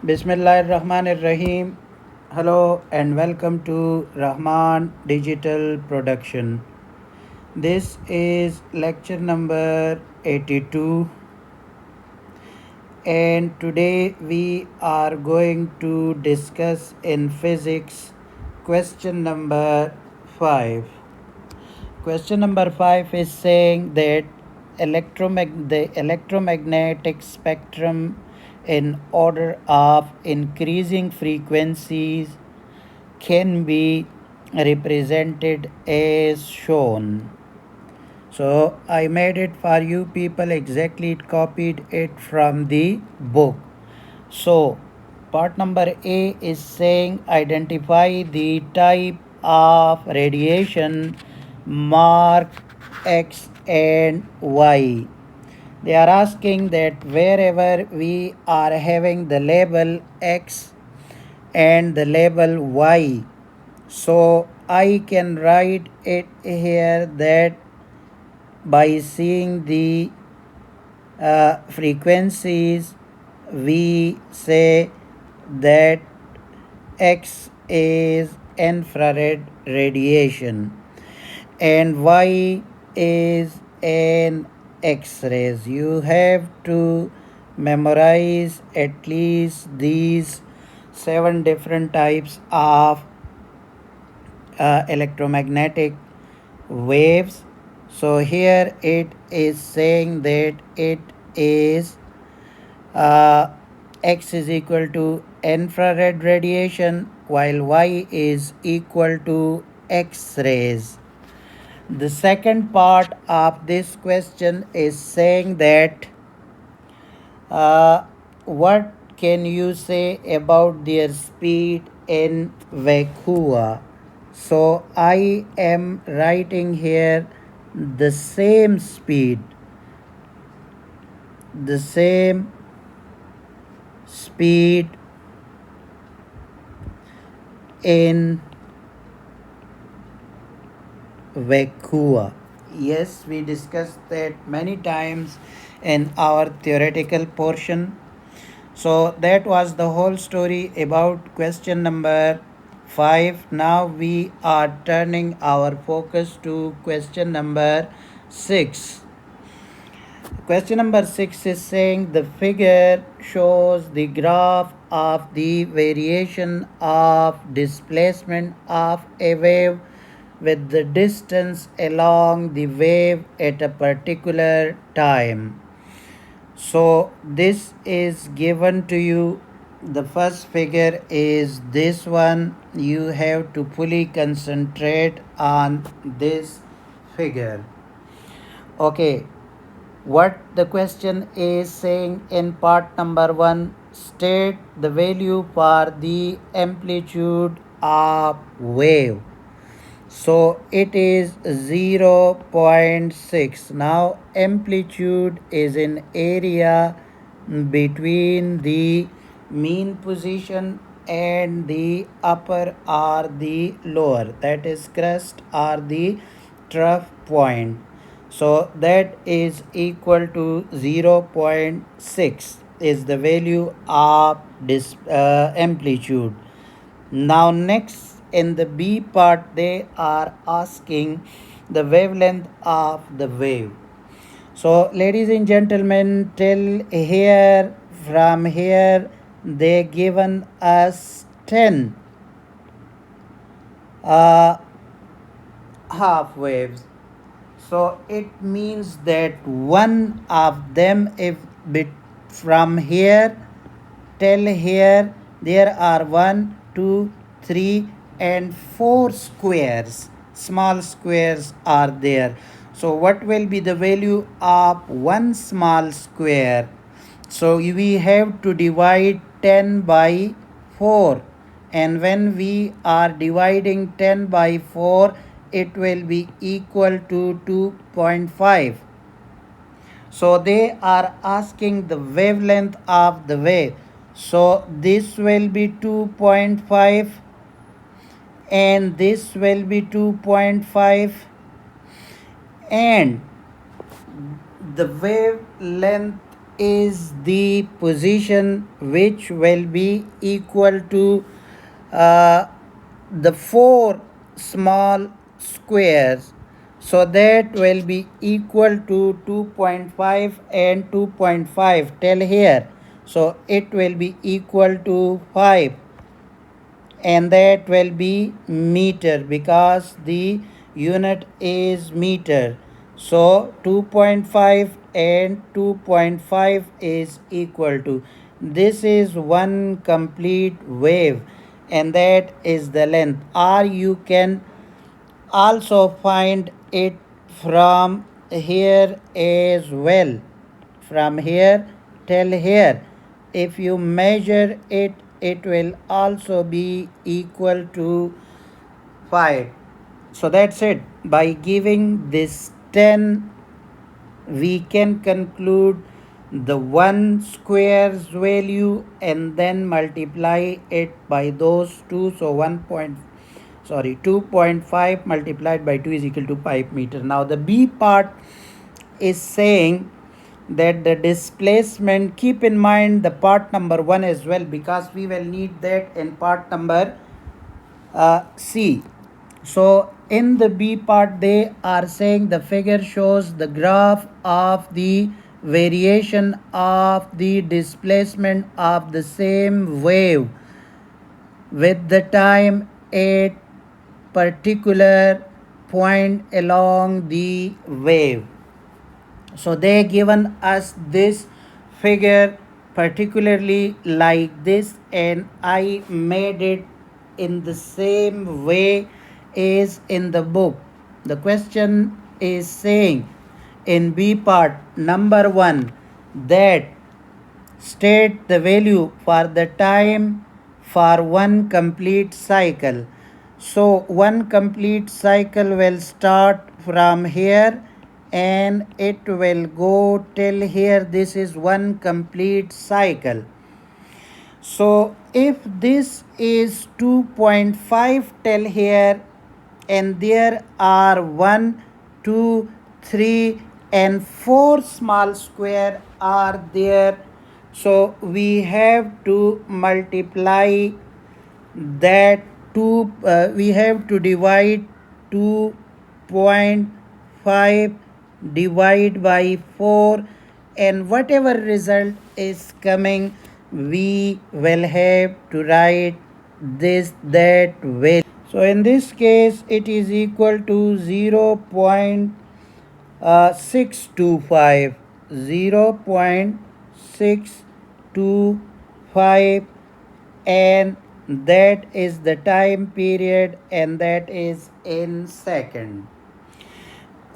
Bismillahirrahmanirrahim. Hello and welcome to Rahman Digital Production. This is lecture number 82, and today we are going to discuss in physics question number 5. Question number 5 is saying that the electromagnetic spectrum in order of increasing frequencies can be represented as shown. So I made it for you people, exactly copied it from the book. So part number A is saying identify the type of radiation, mark X and Y. They are asking that wherever we are having the label X and the label Y, so I can write it here that by seeing the frequencies, we say that X is infrared radiation and Y is an X-rays. You have to memorize at least these 7 different types of electromagnetic waves. So here it is saying that it is X is equal to infrared radiation while Y is equal to X-rays. The second part of this question is saying that what can you say about their speed in vacuum? So I am writing here the same speed in vacuum. Yes, we discussed that many times in our theoretical portion. So that was the whole story about question number 5. Now we are turning our focus to question number 6. Question number 6 is saying the figure shows the graph of the variation of displacement of a wave with the distance along the wave at a particular time. So this is given to you. The first figure is this one. You have to fully concentrate on this figure. Okay, what the question is saying in part number 1, state the value for the amplitude of wave. So it is 0.6. Now amplitude is in area between the mean position and the upper or the lower, that is crest or the trough point. So that is equal to 0.6 is the value of this amplitude. Now next in the B part they are asking the wavelength of the wave. So ladies and gentlemen, till here, from here they given us 10 half waves. So it means that one of them, if from here till here, there are 1, 2, 3 and 4 squares. Small squares are there. So what will be the value of one small square? So we have to divide 10 by 4. And when we are dividing 10 by 4, it will be equal to 2.5. So they are asking the wavelength of the wave. So this will be 2.5 and this will be 2.5, and the wavelength is the position which will be equal to uh, the four small squares, so that will be equal to 2.5 and 2.5 till here, so it will be equal to 5, and that will be meter because the unit is meter. So 2.5 and 2.5 is equal to, this is one complete wave, and that is the length. Or you can also find it from here as well, from here till here. If you measure it, it will also be equal to 5. So that's it. By giving this 10, we can conclude the one square's value and then multiply it by those two. So 2.5 multiplied by 2 is equal to 5 meter. Now the B part is saying that the displacement, keep in mind the part number 1 as well, because we will need that in part number C. So in the B part, they are saying the figure shows the graph of the variation of the displacement of the same wave with the time at particular point along the wave. So they given us this figure particularly like this, and I made it in the same way as in the book. The question is saying in B part number 1 that state the value for the time for one complete cycle. So one complete cycle will start from here and it will go till here. This is one complete cycle. So if this is 2.5 till here, and there are 1, 2, 3 and 4 small square are there, so we have to multiply that we have to divide 2.5 divide by 4, and whatever result is coming, we will have to write that value. So in this case it is equal to 0.625, 0.625, and that is the time period, and that is in second.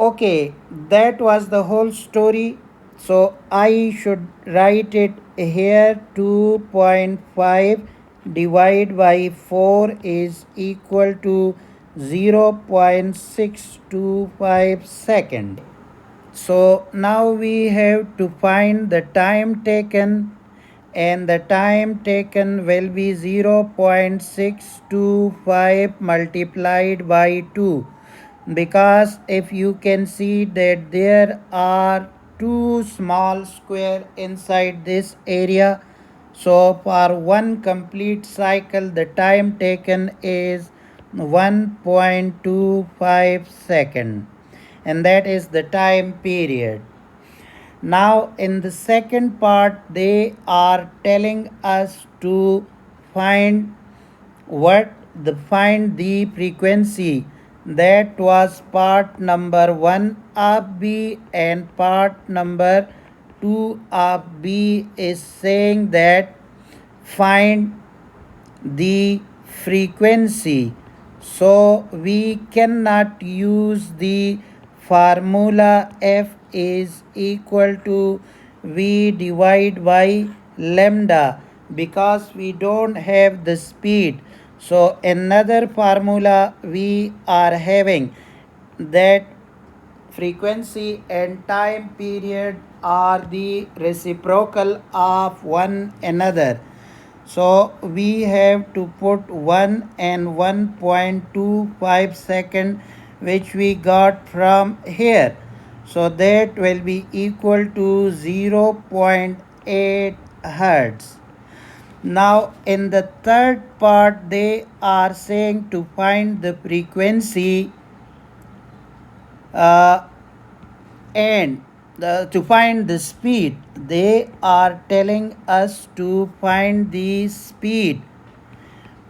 Okay, that was the whole story. So I should write it here. 2.5 divided by 4 is equal to 0.625 second. So now we have to find the time taken, and the time taken will be 0.625 multiplied by 2, because if you can see that there are two small square inside this area, so for one complete cycle the time taken is 1.25 second, and that is the time period. Now in the second part they are telling us to find find the frequency. That was part number 1 of B, and part number 2 of B is saying that find the frequency. So we cannot use the formula F is equal to V divide by lambda, because we don't have the speed. So another formula we are having, that frequency and time period are the reciprocal of one another. So we have to put 1 and 1.25 second, which we got from here. So that will be equal to 0.8 hertz. Now in the third part they are saying to find the frequency uh, and to find the speed. They are telling us to find the speed,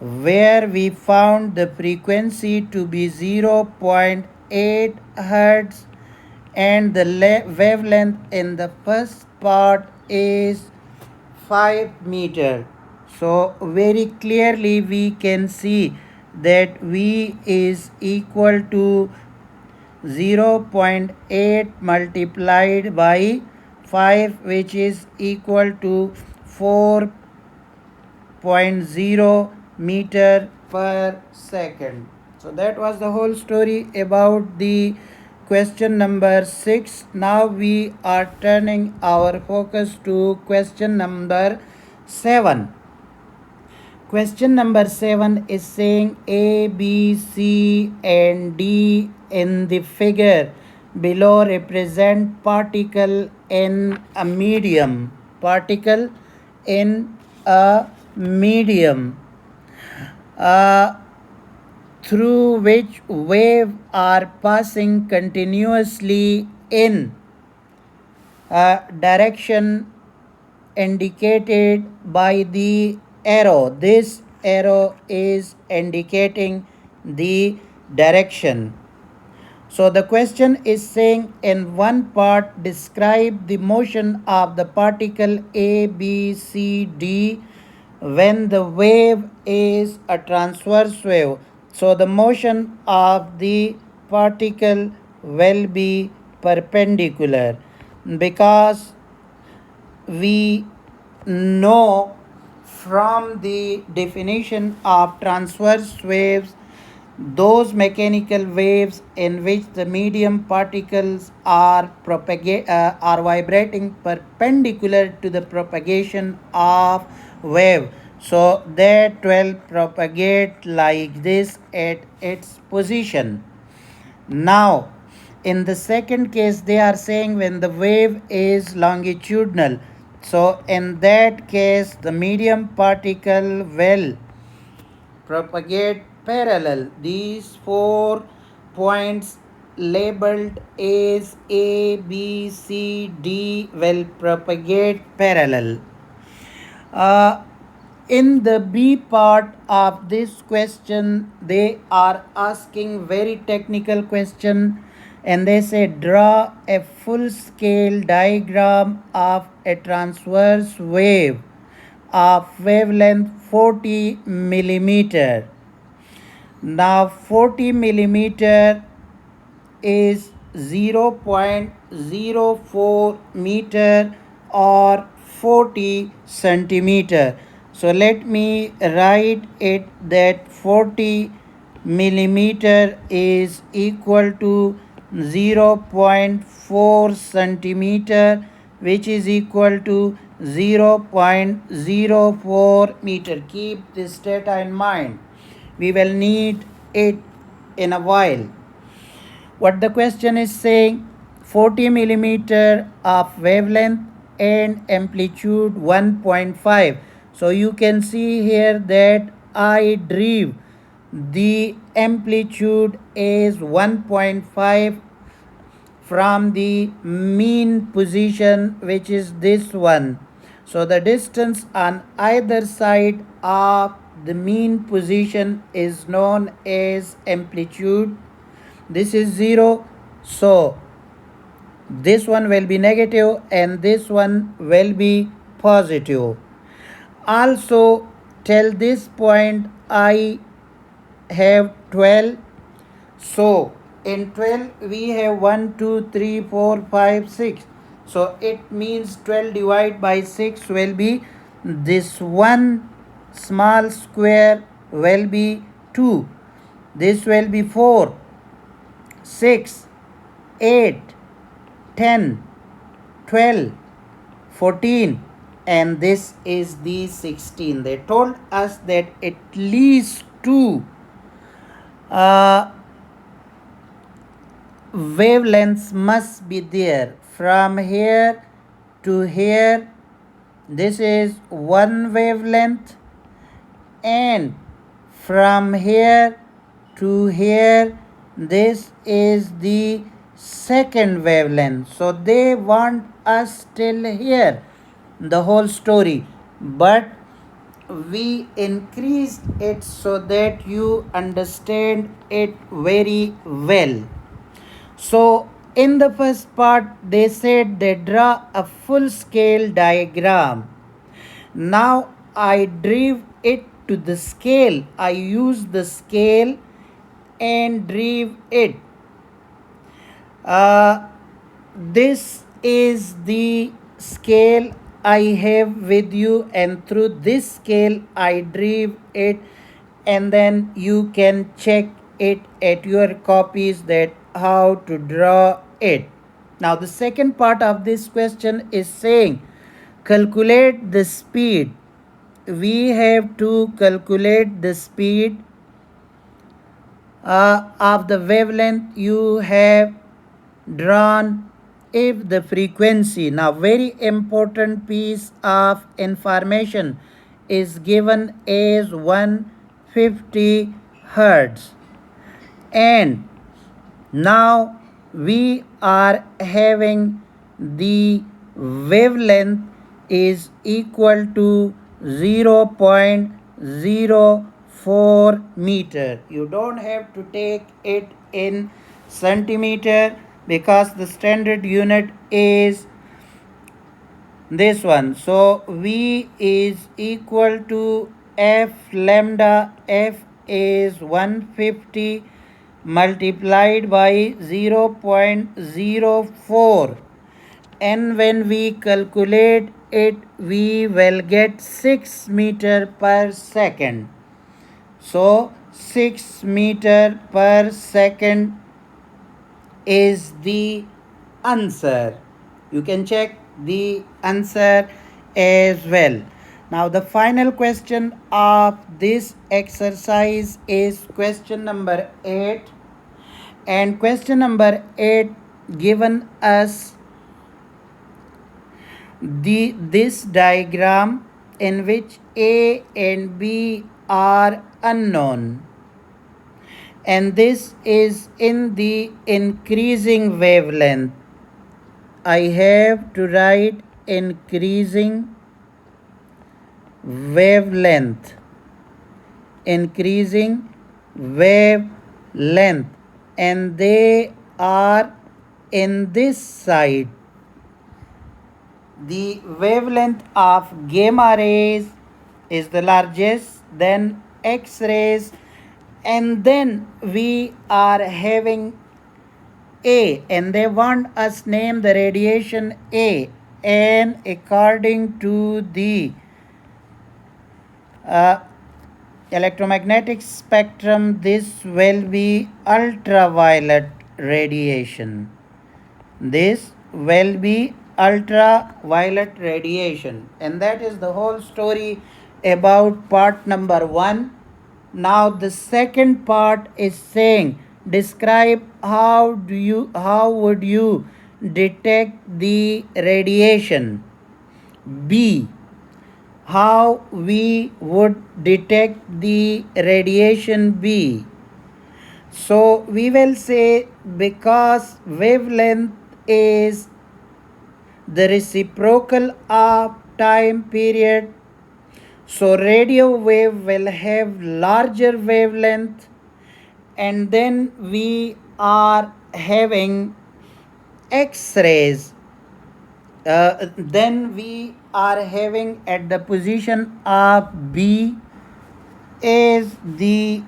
where we found the frequency to be 0.8 hertz and the wavelength in the first part is 5 meter. So very clearly we can see that V is equal to 0.8 multiplied by 5, which is equal to 4.0 meter per second. So that was the whole story about the question number 6. Now we are turning our focus to question number 7. Question number 7 is saying A, B, C, and D in the figure below represent particle in a medium. Particle in a medium uh, through which waves are passing continuously in a direction indicated by the arrow. This arrow is indicating the direction. So the question is saying in one part describe the motion of the particle A, B, C, D when the wave is a transverse wave. So the motion of the particle will be perpendicular, because we know from the definition of transverse waves those mechanical waves in which the medium particles are vibrating perpendicular to the propagation of wave, so that will propagate like this at its position. Now, in the second case, they are saying when the wave is longitudinal. So, in that case, the medium particle will propagate parallel. These 4 points labeled as A, B, C, D will propagate parallel. Uh, in the B part of this question, they are asking very technical question, and they say draw a full scale diagram of a transverse wave of wavelength 40 millimeter. Now 40 millimeter is 0.04 meter or 40 centimeter. So let me write it that 40 millimeter is equal to 0.4 centimeter, which is equal to 0.04 meter. Keep this data in mind. We will need it in a while. What the question is saying, 40 millimeter of wavelength and amplitude 1.5. So you can see here that I drew the amplitude is 1.5 from the mean position, which is this one. So the distance on either side of the mean position is known as amplitude. This is 0, so this one will be negative and this one will be positive. Also till this point I have 12. So in 12 we have 1, 2, 3, 4, 5, 6. So it means 12 divided by 6 will be this one small square will be 2. This will be 4, 6, 8, 10, 12, 14, and this is the 16. They told us that at least two wavelengths must be there. From here to here, this is one wavelength, and from here to here, this is the second wavelength. So they want us till here the whole story, but we increased it so that you understand it very well. So in the first part, they said they draw a full scale diagram. Now I drew it to the scale. I used the scale and drew it. This is the scale I have with you, and through this scale I drew it, and then you can check it at your copies that how to draw it. Now the second part of this question is saying calculate the speed. We have to calculate the speed of the wavelength you have drawn if the frequency. Now very important piece of information is given as 150 hertz, and now we are having the wavelength is equal to 0.04 meter. You don't have to take it in centimeter because the standard unit is this one. So V is equal to F lambda. F is 150 multiplied by 0.04, and when we calculate it we will get 6 meter per second. So 6 meter per second is the answer. You can check the answer as well. Now the final question of this exercise is question number 8, and question number 8 given us this diagram in which A and B are unknown, and this is in the increasing wavelength. I have to write increasing wavelength, increasing wavelength, and they are in this side. The wavelength of gamma rays is the largest, then X rays, and then we are having A, and they want us name the radiation A, and according to the electromagnetic spectrum, this will be ultraviolet radiation. This will be ultraviolet radiation, and that is the whole story about part number 1. Now the second part is saying describe how would you detect the radiation. B, how we would detect the radiation B. So we will say because wavelength is the reciprocal of time period, so radio wave will have larger wavelength, and then we are having X-rays. Then we are having at the position of B is the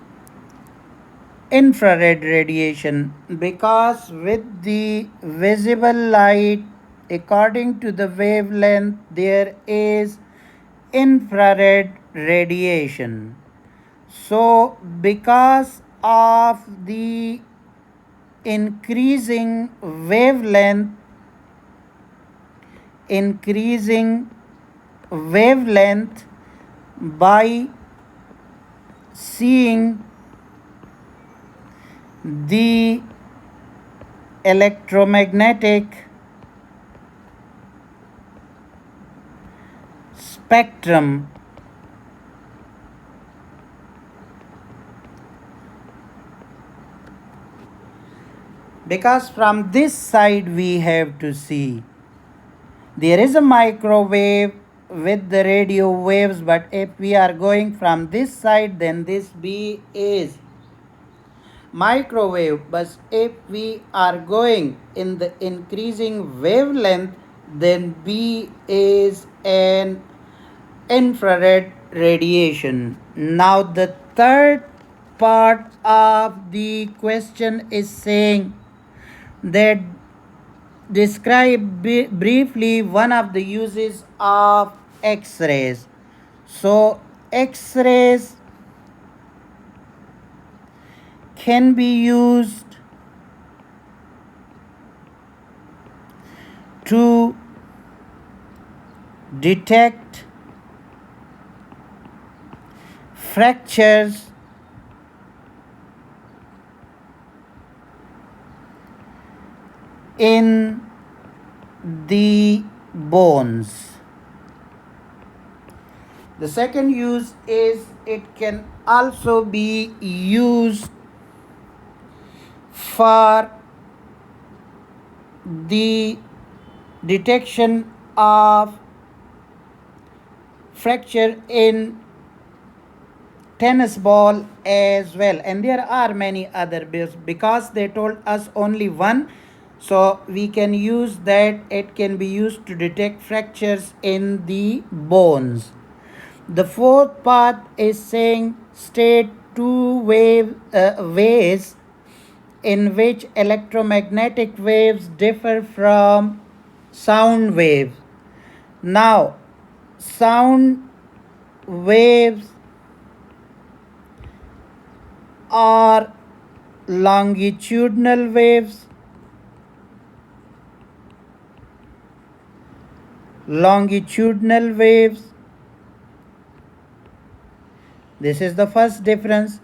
infrared radiation, because with the visible light according to the wavelength there is infrared radiation. So because of the increasing wavelength by seeing the electromagnetic spectrum, because from this side we have to see there is a microwave with the radio waves, but if we are going from this side, then this B is microwave. But if we are going in the increasing wavelength, then B is an infrared radiation. Now the third part of the question is saying that describe briefly one of the uses of X-rays. So X-rays can be used to detect fractures in the bones. The second use is it can also be used for the detection of fracture in tennis ball as well, and there are many other bills. Because they told us only one, so we can use that. It can be used to detect fractures in the bones. The fourth part is saying state two ways in which electromagnetic waves differ from sound waves. Now, sound waves are longitudinal waves. Longitudinal waves. This is the first difference.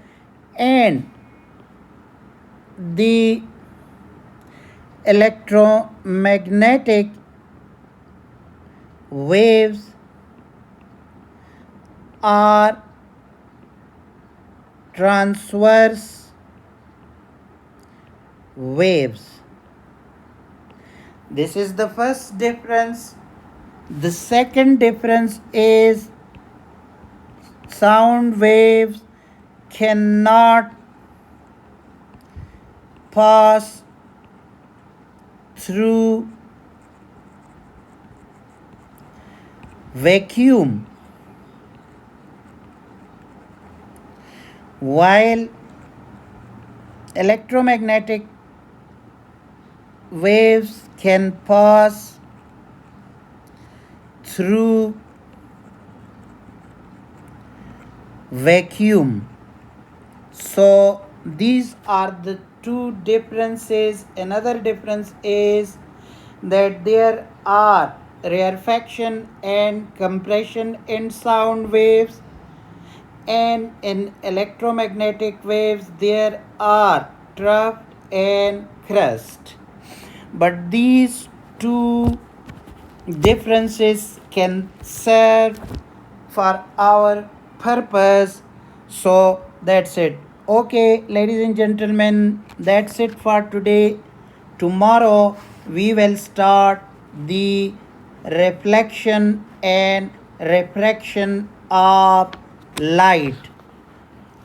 And the electromagnetic waves are transverse waves. This is the first difference. The second difference is sound waves cannot pass through vacuum, while electromagnetic waves can pass through vacuum. So these are the two differences. Another difference is that there are rarefaction and compression in sound waves, and in electromagnetic waves there are trough and crest. But these two differences can serve for our purpose. So that's it. Okay, ladies and gentlemen, that's it for today. Tomorrow we will start the reflection and refraction of light,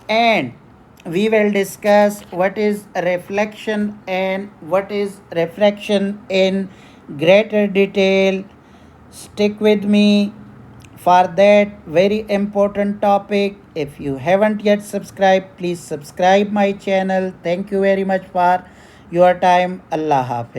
and we will discuss what is reflection and what is refraction in greater detail. Stick with me for that very important topic. If you haven't yet subscribed, please subscribe my channel. Thank you very much for your time. Allah Hafiz.